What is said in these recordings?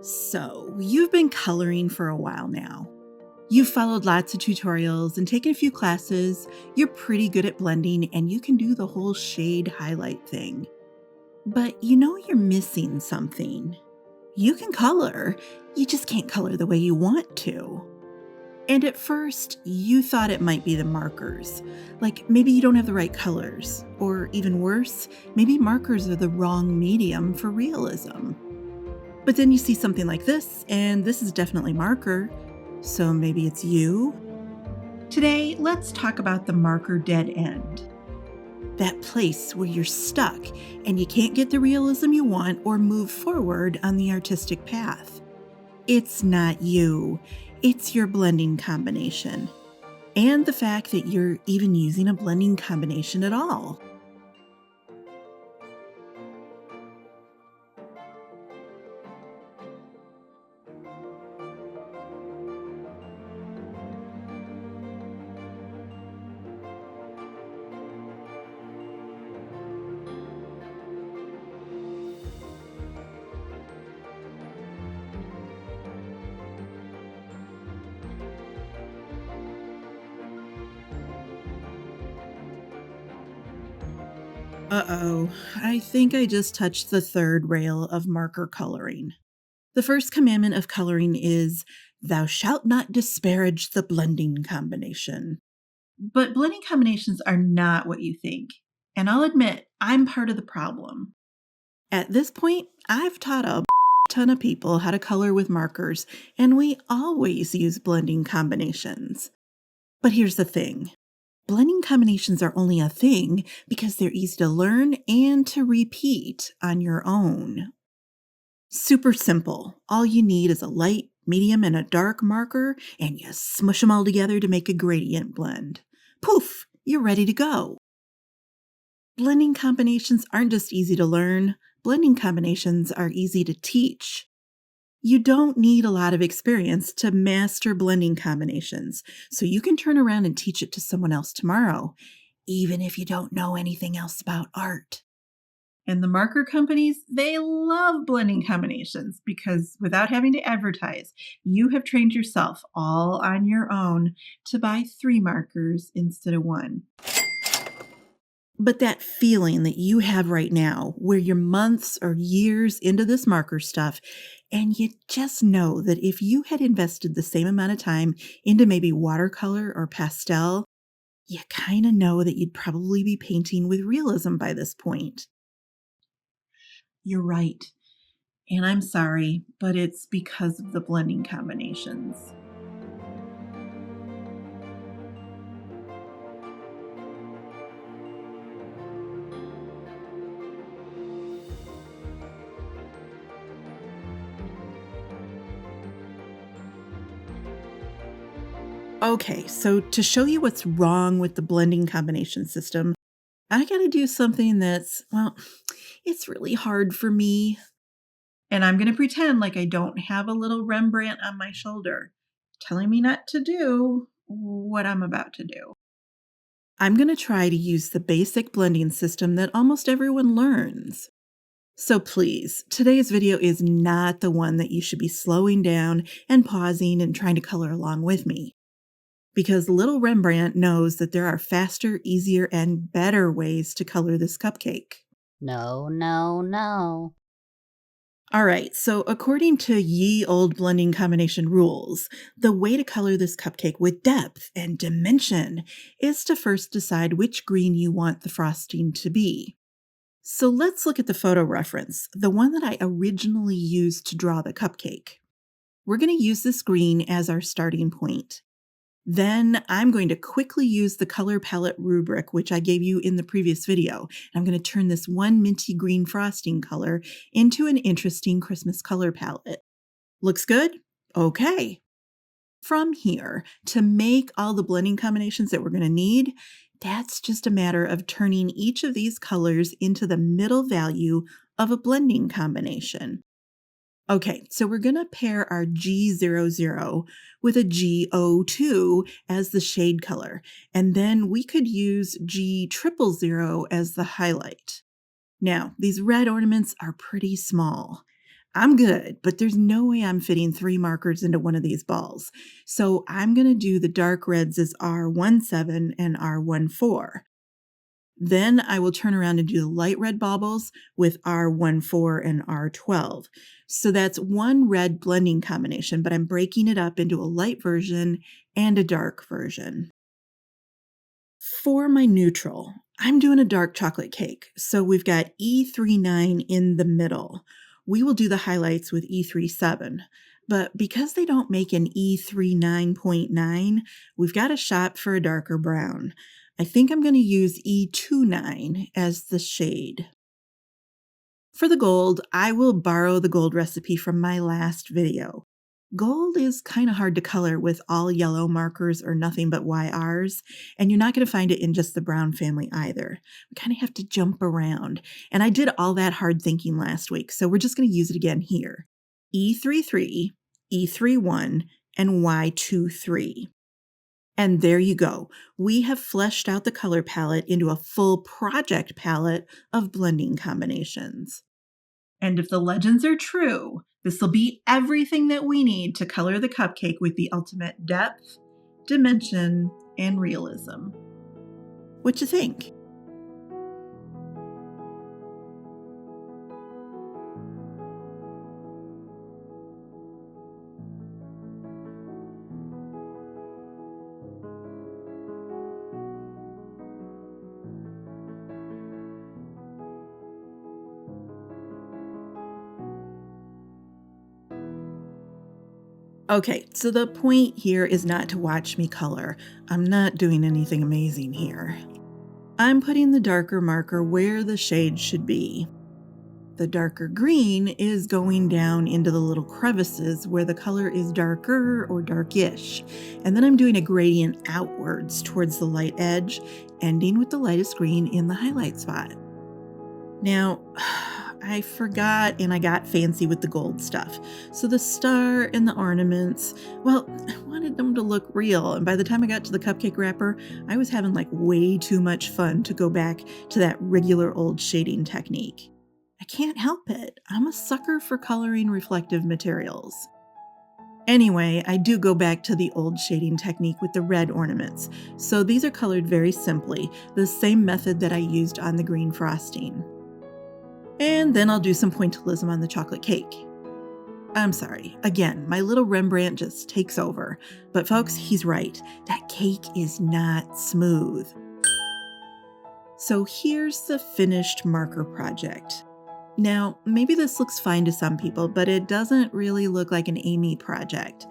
So, you've been coloring for a while now. You've followed lots of tutorials and taken a few classes. You're pretty good at blending and you can do the whole shade highlight thing. But you know you're missing something. You can color, you just can't color the way you want to. And at first, you thought it might be the markers. Like maybe you don't have the right colors. Or even worse, maybe markers are the wrong medium for realism. But then you see something like this, and this is definitely marker. So maybe it's you? Today, let's talk about the marker dead end. That place where you're stuck and you can't get the realism you want or move forward on the artistic path. It's not you, it's your blending combination. And the fact that you're even using a blending combination at all. Uh-oh, I think I just touched the third rail of marker coloring. The first commandment of coloring is, thou shalt not disparage the blending combination. But blending combinations are not what you think. And I'll admit, I'm part of the problem. At this point, I've taught a ton of people how to color with markers, and we always use blending combinations. But here's the thing. Blending combinations are only a thing because they're easy to learn and to repeat on your own. Super simple. All you need is a light, medium, and a dark marker, and you smush them all together to make a gradient blend. Poof! You're ready to go. Blending combinations aren't just easy to learn. Blending combinations are easy to teach. You don't need a lot of experience to master blending combinations, so you can turn around and teach it to someone else tomorrow, even if you don't know anything else about art. And the marker companies, they love blending combinations because without having to advertise, you have trained yourself all on your own to buy 3 markers instead of 1. But that feeling that you have right now, where you're months or years into this marker stuff, and you just know that if you had invested the same amount of time into maybe watercolor or pastel, you kind of know that you'd probably be painting with realism by this point. You're right. And I'm sorry, but it's because of the blending combinations. Okay, so to show you what's wrong with the blending combination system, I gotta do something that's, well, it's really hard for me. And I'm gonna pretend like I don't have a little Rembrandt on my shoulder, telling me not to do what I'm about to do. I'm gonna try to use the basic blending system that almost everyone learns. So please, today's video is not the one that you should be slowing down and pausing and trying to color along with me. Because little Rembrandt knows that there are faster, easier, and better ways to color this cupcake. No, no, no. All right, so according to ye old blending combination rules, the way to color this cupcake with depth and dimension is to first decide which green you want the frosting to be. So let's look at the photo reference, the one that I originally used to draw the cupcake. We're going to use this green as our starting point. Then I'm going to quickly use the color palette rubric, which I gave you in the previous video. I'm going to turn this one minty green frosting color into an interesting Christmas color palette. Looks good? Okay. From here, to make all the blending combinations that we're going to need, that's just a matter of turning each of these colors into the middle value of a blending combination. Okay, so we're going to pair our G00 with a G02 as the shade color, and then we could use G000 as the highlight. Now, these red ornaments are pretty small. I'm good, but there's no way I'm fitting 3 markers into one of these balls. So I'm going to do the dark reds as R17 and R14. Then I will turn around and do the light red baubles with R14 and R12. So that's one red blending combination, but I'm breaking it up into a light version and a dark version. For my neutral, I'm doing a dark chocolate cake. So we've got E39 in the middle. We will do the highlights with E37. But because they don't make an E39.9, we've got to shop for a darker brown. I think I'm going to use E29 as the shade. For the gold, I will borrow the gold recipe from my last video. Gold is kind of hard to color with all yellow markers or nothing but YRs, and you're not going to find it in just the brown family either. We kind of have to jump around, and I did all that hard thinking last week, so we're just going to use it again here. E33, E31, and Y23. And there you go. We have fleshed out the color palette into a full project palette of blending combinations. And if the legends are true, this will be everything that we need to color the cupcake with the ultimate depth, dimension, and realism. What you think? Okay, so the point here is not to watch me color. I'm not doing anything amazing here. I'm putting the darker marker where the shade should be. The darker green is going down into the little crevices where the color is darker or darkish. And then I'm doing a gradient outwards towards the light edge, ending with the lightest green in the highlight spot. Now, I forgot and I got fancy with the gold stuff. So the star and the ornaments, well, I wanted them to look real. And by the time I got to the cupcake wrapper, I was having like way too much fun to go back to that regular old shading technique. I can't help it. I'm a sucker for coloring reflective materials. Anyway, I do go back to the old shading technique with the red ornaments. So these are colored very simply, the same method that I used on the green frosting. And then I'll do some pointillism on the chocolate cake. I'm sorry, again, my little Rembrandt just takes over. But folks, he's right. That cake is not smooth. So here's the finished marker project. Now, maybe this looks fine to some people, but it doesn't really look like an Amy project.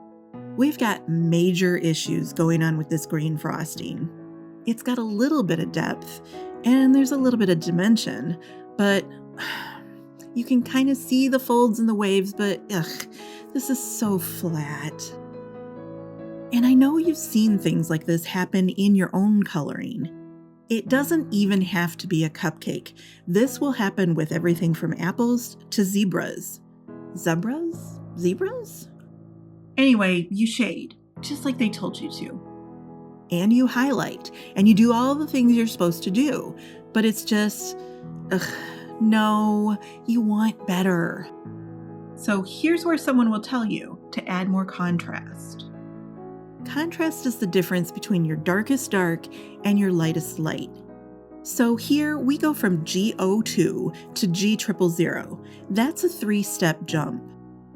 We've got major issues going on with this green frosting. It's got a little bit of depth, and there's a little bit of dimension, but you can kind of see the folds and the waves, but this is so flat. And I know you've seen things like this happen in your own coloring. It doesn't even have to be a cupcake. This will happen with everything from apples to zebras. Zebras? Zebras? Anyway, you shade, just like they told you to. And you highlight, and you do all the things you're supposed to do. But it's just, no, you want better. So here's where someone will tell you to add more contrast. Contrast is the difference between your darkest dark and your lightest light. So here we go from G02 to G000. That's a 3-step jump.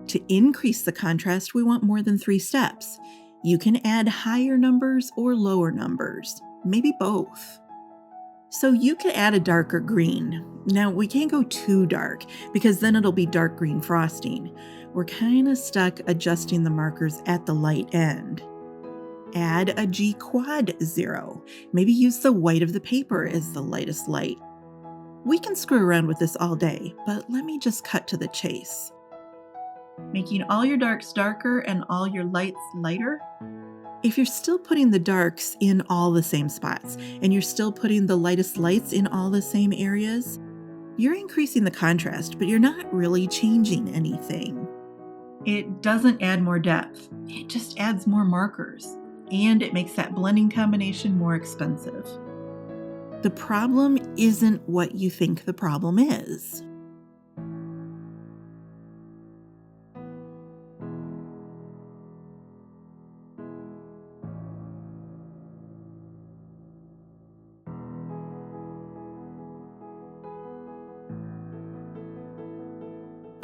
To increase the contrast, we want more than 3 steps. You can add higher numbers or lower numbers, maybe both. So you can add a darker green. Now we can't go too dark because then it'll be dark green frosting. We're kind of stuck adjusting the markers at the light end. Add a G quad 0. Maybe use the white of the paper as the lightest light. We can screw around with this all day, but let me just cut to the chase. Making all your darks darker and all your lights lighter. If you're still putting the darks in all the same spots, and you're still putting the lightest lights in all the same areas, you're increasing the contrast, but you're not really changing anything. It doesn't add more depth, it just adds more markers. And it makes that blending combination more expensive. The problem isn't what you think the problem is.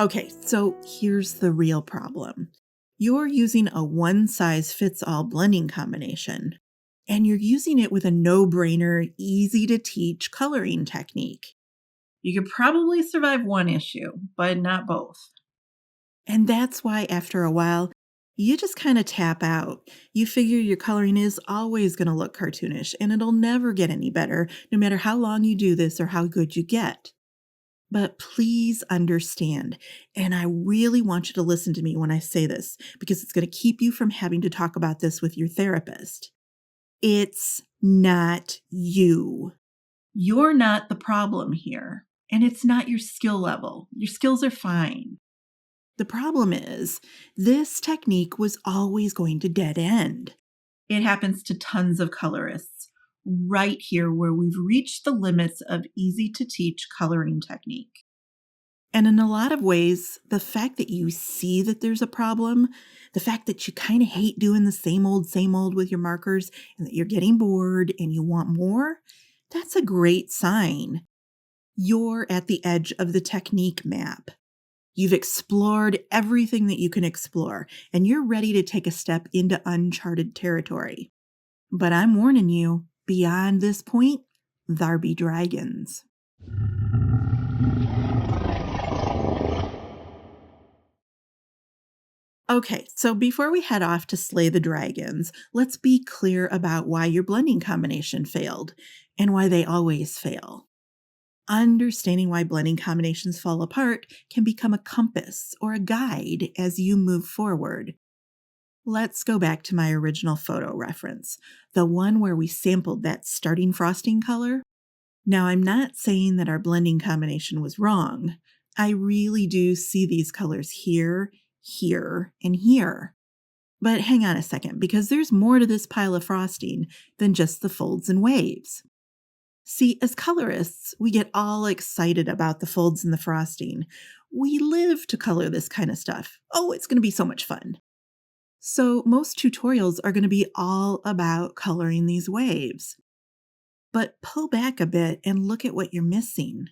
Okay, so here's the real problem. You're using a one size fits all blending combination, and you're using it with a no brainer, easy to teach coloring technique. You could probably survive one issue, but not both. And that's why after a while, you just kind of tap out. You figure your coloring is always going to look cartoonish and it'll never get any better, no matter how long you do this or how good you get. But please understand, and I really want you to listen to me when I say this because it's going to keep you from having to talk about this with your therapist. It's not you. You're not the problem here, and it's not your skill level. Your skills are fine. The problem is, this technique was always going to dead end. It happens to tons of colorists right here where we've reached the limits of easy to teach coloring technique. And in a lot of ways, the fact that you see that there's a problem, the fact that you kind of hate doing the same old with your markers and that you're getting bored and you want more, that's a great sign. You're at the edge of the technique map. You've explored everything that you can explore, and you're ready to take a step into uncharted territory. But I'm warning you, beyond this point, there be dragons. Okay, so before we head off to slay the dragons, let's be clear about why your blending combination failed and why they always fail. Understanding why blending combinations fall apart can become a compass or a guide as you move forward. Let's go back to my original photo reference, the one where we sampled that starting frosting color. Now, I'm not saying that our blending combination was wrong. I really do see these colors here, here, and here. But hang on a second, because there's more to this pile of frosting than just the folds and waves. See, as colorists, we get all excited about the folds and the frosting. We live to color this kind of stuff. Oh, it's going to be so much fun. So, most tutorials are going to be all about coloring these waves. But pull back a bit and look at what you're missing.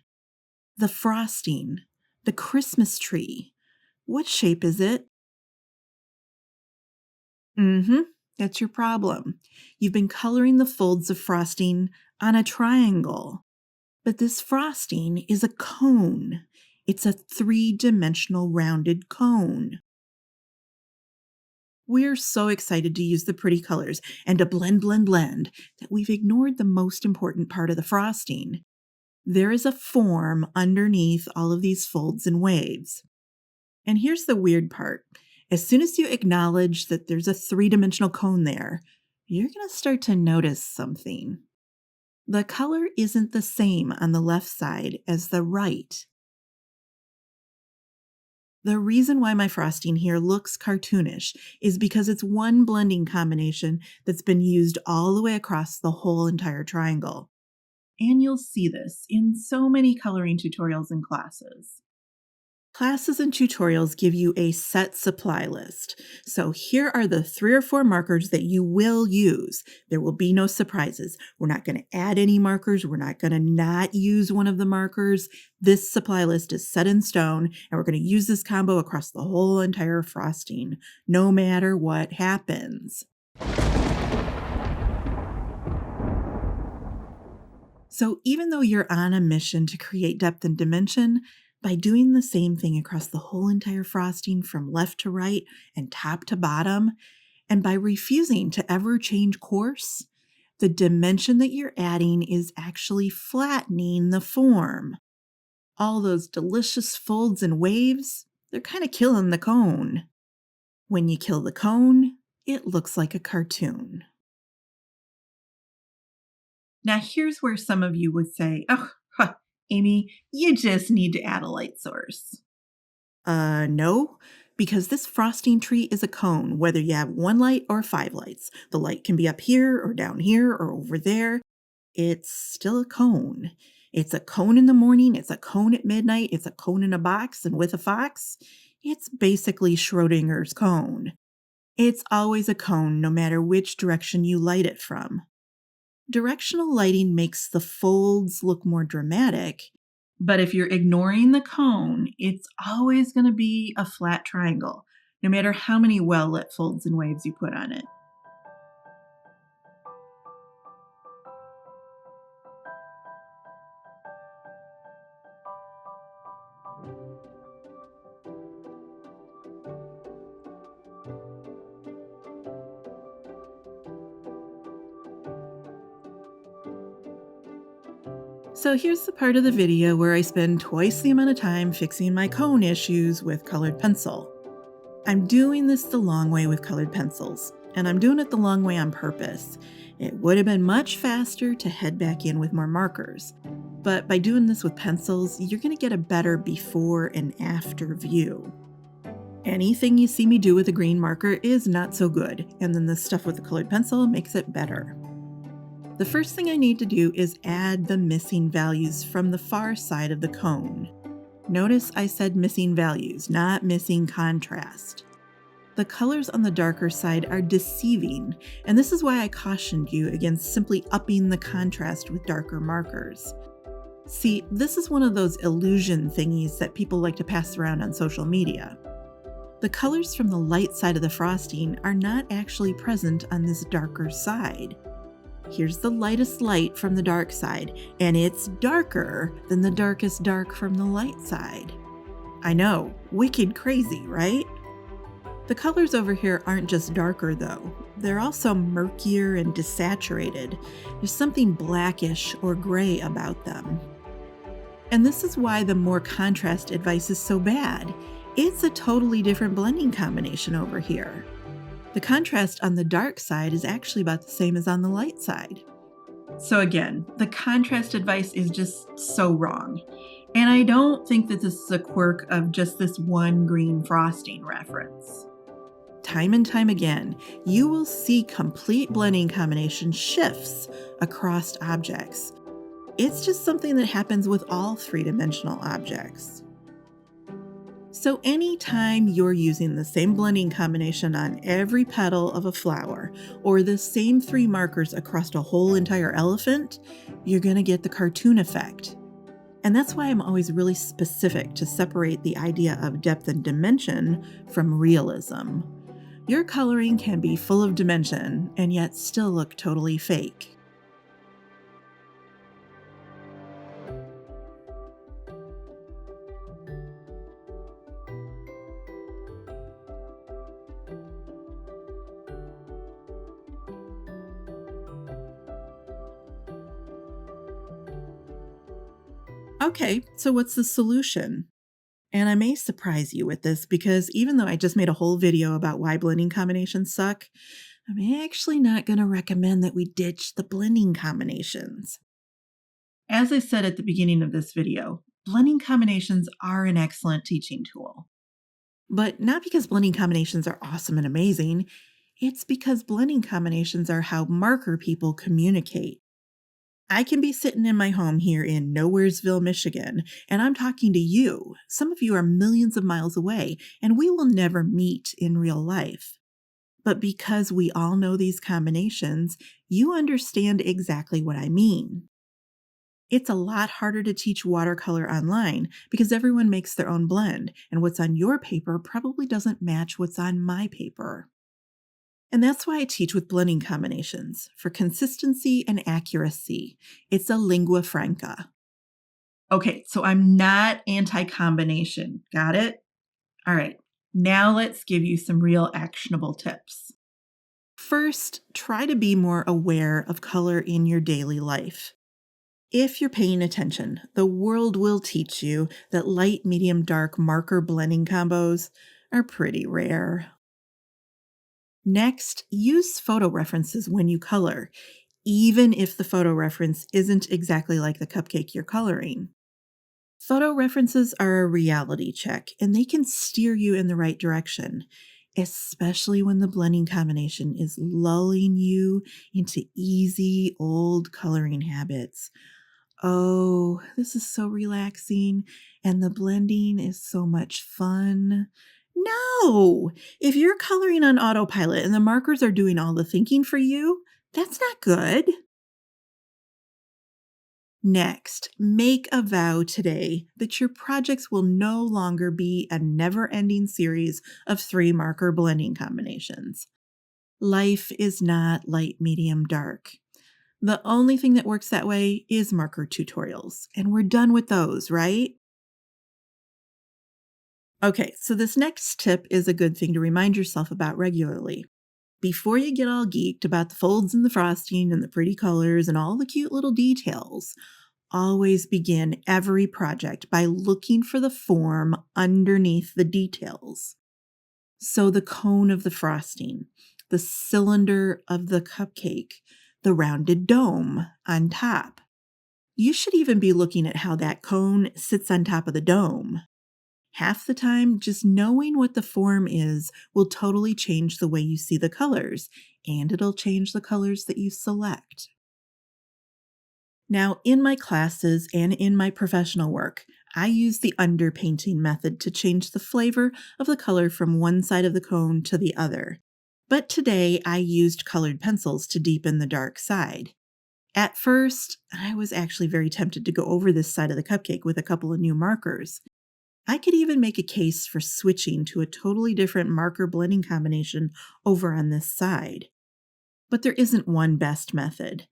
The frosting, the Christmas tree. What shape is it? That's your problem. You've been coloring the folds of frosting on a triangle. But this frosting is a cone. It's a three-dimensional rounded cone. We're so excited to use the pretty colors and to blend that we've ignored the most important part of the frosting. There is a form underneath all of these folds and waves. And here's the weird part. As soon as you acknowledge that there's a three-dimensional cone there, you're going to start to notice something. The color isn't the same on the left side as the right. The reason why my frosting here looks cartoonish is because it's one blending combination that's been used all the way across the whole entire triangle. And you'll see this in so many coloring tutorials and classes. Classes and tutorials give you a set supply list. So here are the 3 or 4 markers that you will use. There will be no surprises. We're not going to add any markers. We're not going to not use one of the markers. This supply list is set in stone, and we're going to use this combo across the whole entire frosting, no matter what happens. So even though you're on a mission to create depth and dimension, by doing the same thing across the whole entire frosting from left to right and top to bottom, and by refusing to ever change course, the dimension that you're adding is actually flattening the form. All those delicious folds and waves, they're kind of killing the cone. When you kill the cone, it looks like a cartoon. Now, here's where some of you would say, oh, Amy, you just need to add a light source. No, because this frosting tree is a cone, whether you have 1 light or 5 lights. The light can be up here or down here or over there. It's still a cone. It's a cone in the morning. It's a cone at midnight. It's a cone in a box and with a fox. It's basically Schrodinger's cone. It's always a cone no matter which direction you light it from. Directional lighting makes the folds look more dramatic, But if you're ignoring the cone, it's always going to be a flat triangle, no matter how many well-lit folds and waves you put on it. So here's the part of the video where I spend twice the amount of time fixing my cone issues with colored pencil. I'm doing this the long way with colored pencils, and I'm doing it the long way on purpose. It would have been much faster to head back in with more markers, but by doing this with pencils, you're going to get a better before and after view. Anything you see me do with a green marker is not so good, and then the stuff with the colored pencil makes it better. The first thing I need to do is add the missing values from the far side of the cone. Notice I said missing values, not missing contrast. The colors on the darker side are deceiving, and this is why I cautioned you against simply upping the contrast with darker markers. See, this is one of those illusion thingies that people like to pass around on social media. The colors from the light side of the frosting are not actually present on this darker side. Here's the lightest light from the dark side, and it's darker than the darkest dark from the light side. I know, wicked crazy, right? The colors over here aren't just darker though. They're also murkier and desaturated. There's something blackish or gray about them. And this is why the more contrast advice is so bad. It's a totally different blending combination over here. The contrast on the dark side is actually about the same as on the light side. So again, the contrast advice is just so wrong. And I don't think that this is a quirk of just this one green frosting reference. Time and time again, you will see complete blending combination shifts across objects. It's just something that happens with all three-dimensional objects. So anytime you're using the same blending combination on every petal of a flower, or the same three markers across a whole entire elephant, you're going to get the cartoon effect. And that's why I'm always really specific to separate the idea of depth and dimension from realism. Your coloring can be full of dimension and yet still look totally fake. Okay, so what's the solution? And I may surprise you with this because even though I just made a whole video about why blending combinations suck, I'm actually not going to recommend that we ditch the blending combinations. As I said at the beginning of this video, blending combinations are an excellent teaching tool. But not because blending combinations are awesome and amazing, it's because blending combinations are how marker people communicate. I can be sitting in my home here in Nowheresville, Michigan, and I'm talking to you. Some of you are millions of miles away, and we will never meet in real life. But because we all know these combinations, you understand exactly what I mean. It's a lot harder to teach watercolor online because everyone makes their own blend, and what's on your paper probably doesn't match what's on my paper. And that's why I teach with blending combinations, for consistency and accuracy. It's a lingua franca. Okay, so I'm not anti-combination. Got it? All right, now let's give you some real actionable tips. First, try to be more aware of color in your daily life. If you're paying attention, the world will teach you that light, medium, dark marker blending combos are pretty rare. Next, use photo references when you color, even if the photo reference isn't exactly like the cupcake you're coloring. Photo references are a reality check, and they can steer you in the right direction, especially when the blending combination is lulling you into easy old coloring habits. Oh, this is so relaxing, and the blending is so much fun. No! If you're coloring on autopilot and the markers are doing all the thinking for you, that's not good. Next, make a vow today that your projects will no longer be a never-ending series of 3-marker blending combinations. Life is not light, medium, dark. The only thing that works that way is marker tutorials, and we're done with those, right? Okay, so this next tip is a good thing to remind yourself about regularly. Before you get all geeked about the folds and the frosting and the pretty colors and all the cute little details, always begin every project by looking for the form underneath the details. So the cone of the frosting, the cylinder of the cupcake, the rounded dome on top. You should even be looking at how that cone sits on top of the dome. Half the time, just knowing what the form is will totally change the way you see the colors, and it'll change the colors that you select. Now, in my classes and in my professional work, I use the underpainting method to change the flavor of the color from one side of the cone to the other. But today, I used colored pencils to deepen the dark side. At first, I was actually very tempted to go over this side of the cupcake with a couple of new markers. I could even make a case for switching to a totally different marker blending combination over on this side. But there isn't one best method.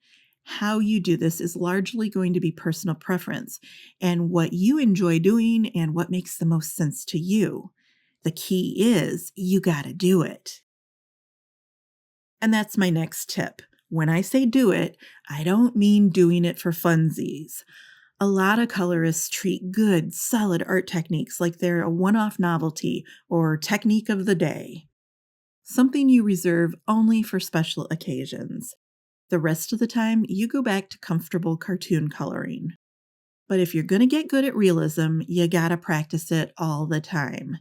How you do this is largely going to be personal preference and what you enjoy doing and what makes the most sense to you. The key is you gotta do it. And that's my next tip. When I say do it, I don't mean doing it for funsies. A lot of colorists treat good, solid art techniques like they're a one-off novelty or technique of the day, something you reserve only for special occasions. The rest of the time, you go back to comfortable cartoon coloring. But if you're going to get good at realism, you gotta practice it all the time.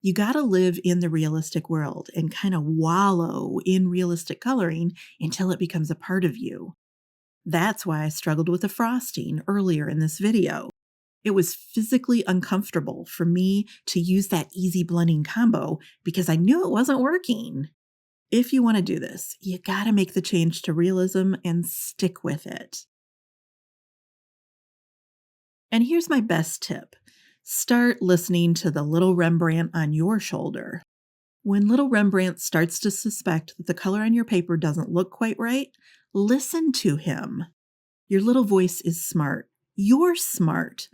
You gotta live in the realistic world and kind of wallow in realistic coloring until it becomes a part of you. That's why I struggled with the frosting earlier in this video. It was physically uncomfortable for me to use that easy blending combo because I knew it wasn't working. If you want to do this, you gotta make the change to realism and stick with it. And here's my best tip. Start listening to the little Rembrandt on your shoulder. When little Rembrandt starts to suspect that the color on your paper doesn't look quite right, listen to him. Your little voice is smart. You're smart.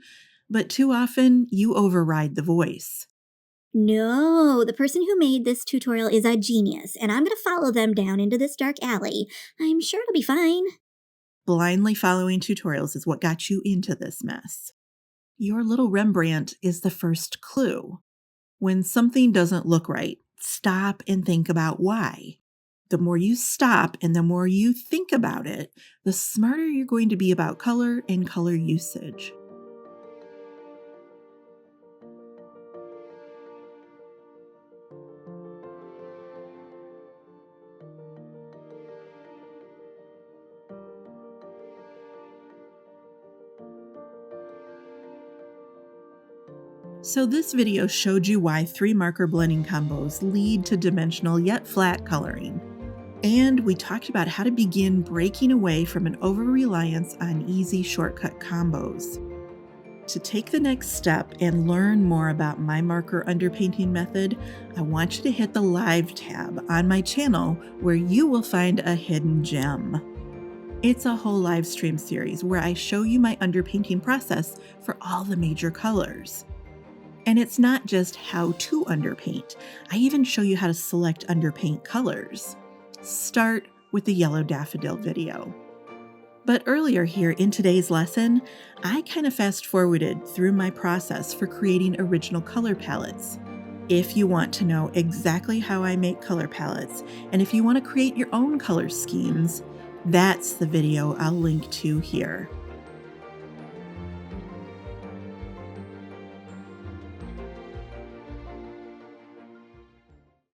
But too often, you override the voice. No, the person who made this tutorial is a genius, and I'm gonna follow them down into this dark alley. I'm sure it'll be fine. Blindly following tutorials is what got you into this mess. Your little Rembrandt is the first clue. When something doesn't look right, stop and think about why. The more you stop and the more you think about it, the smarter you're going to be about color and color usage. So this video showed you why 3-marker blending combos lead to dimensional yet flat coloring. And we talked about how to begin breaking away from an over-reliance on easy shortcut combos. To take the next step and learn more about my marker underpainting method, I want you to hit the Live tab on my channel where you will find a hidden gem. It's a whole live stream series where I show you my underpainting process for all the major colors. And it's not just how to underpaint. I even show you how to select underpaint colors. Start with the yellow daffodil video. But earlier here in today's lesson, I kind of fast forwarded through my process for creating original color palettes. If you want to know exactly how I make color palettes, and if you want to create your own color schemes, that's the video I'll link to here.